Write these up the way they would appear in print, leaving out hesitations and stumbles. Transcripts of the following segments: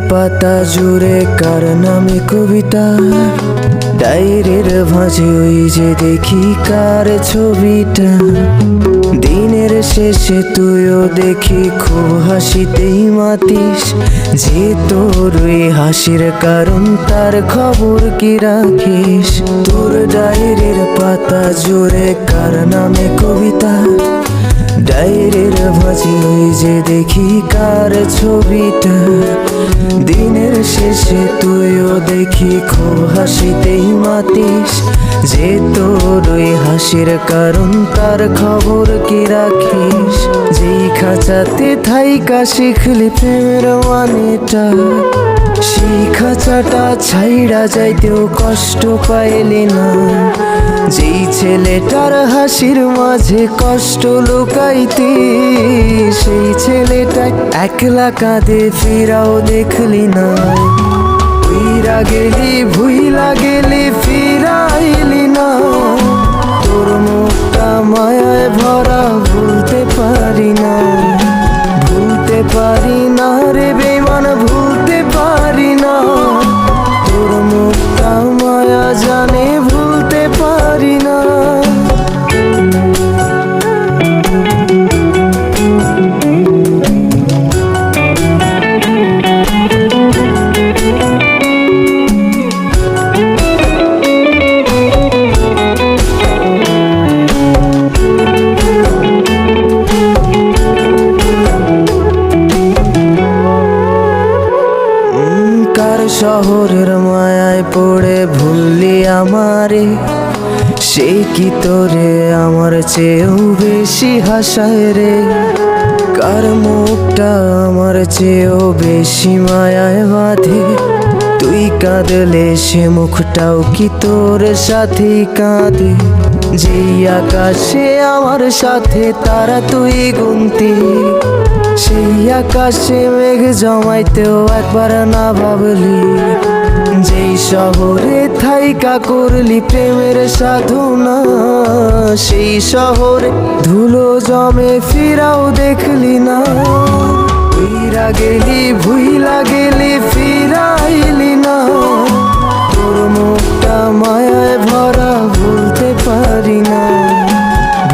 পাতা জুড়ে কার নামে কবিতা, ডায়েরির ভাঁজে ওই যে দেখি কার ছবিটা। দিনের শেষে তুইও দেখি খুব হাসিতেই মাতিস, যে তোর ওই হাসির কারণ তার খবর কি রাখিস। তোর ডায়েরির পাতা জুড়ে কার নামে কবিতা, ডায়েরির ভাঁজে ওই যে দেখি কার ছবিটা। দিনের শেষে তুইও দেখি খুব হাসিতেই মাতিস, যে তোর ওই হাসির কারণ তার খবর কি রাখিস। যেই খাঁচাতে থাইকা শিখলি প্রেমের মানেটা, সেই খাঁচাটা ছাইড়া যাইতেও কষ্ট পাইলি না। যেই ছেলেটার হাসির মাঝে কষ্ট লুকাইতি, সেই ছেলেটাই একলা কাঁদে ফিরাও দেখলি না। ফিরা গেলি ভুইলা গেলি ফিরাইলি না, তোর মুখটা মায়ায় ভরা ভুলতে পারি না। ভুলতে পারি না রে বেমান, ভুলতে পারি না। তোর মুখটা মায়া জানে ভুলতে পারি না। শহরের মায়ায় পড়ে ভুললি আমারে, সে কি তোরে আমার চেয়েও বেশি হাসায় রে। কার মুখটা আমার চেয়েও বেশি মায়ায় বাঁধে, তুই কাঁদলে সে মুখটাও কি তোর সাথেই কাঁদে। যেই আকাশে আমার সাথে তারা তুই গুনতি, সেই আকাশে মেঘ জমাইতেও একবার না ভাবলি। যেই শহরে থাইকা করলি প্রেমের সাধনা, সেই শহরে ধুলো জমে ফিরাও দেখলি না। ফিরা গেলি ভুইলা গেলি ফিরাইলি না, তোর মুখটা মায়ায় ভরা ভুলতে পারি না।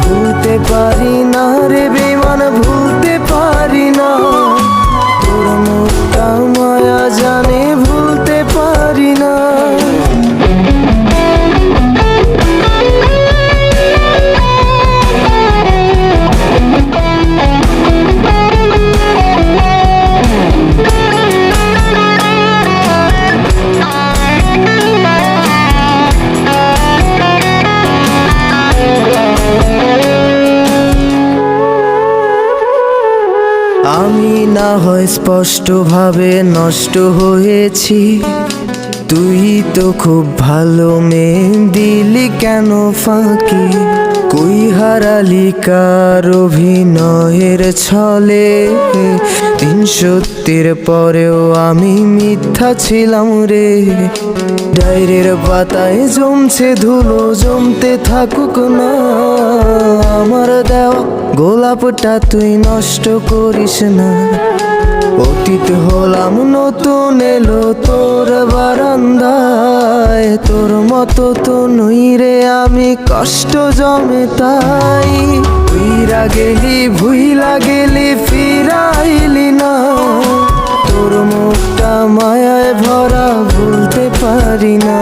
ভুলতে পারি না রে বেমান, ভুলতে পারি না। তোর মুখটা মায়া জানে ভুলতে পারি না। আমি না হয় স্পষ্টভাবে নষ্ট হয়েছি, তুই তো খুব ভালো মেয়ে, দিলি কেন ফাঁকি। কই হারালি কার অভিনয়ের ছলে, দিন সত্যির পরেও আমি মিথ্যা ছিলাম রে। ডায়েরির পাতায় জমছে ধুলো, জমতে থাকুক না। আমার দেওয়া গোলাপটা তুই নষ্ট করিস না। অতীত হলাম নতুন এলো তোর বারান্দায়, তোর মতো তো নই রে আমি, কষ্ট জমে তাই। ফিরা গেলি ভুইলা গেলি ফিরাইলি না, তোর মুখটা মায়ায় ভরা ভুলতে পারি না।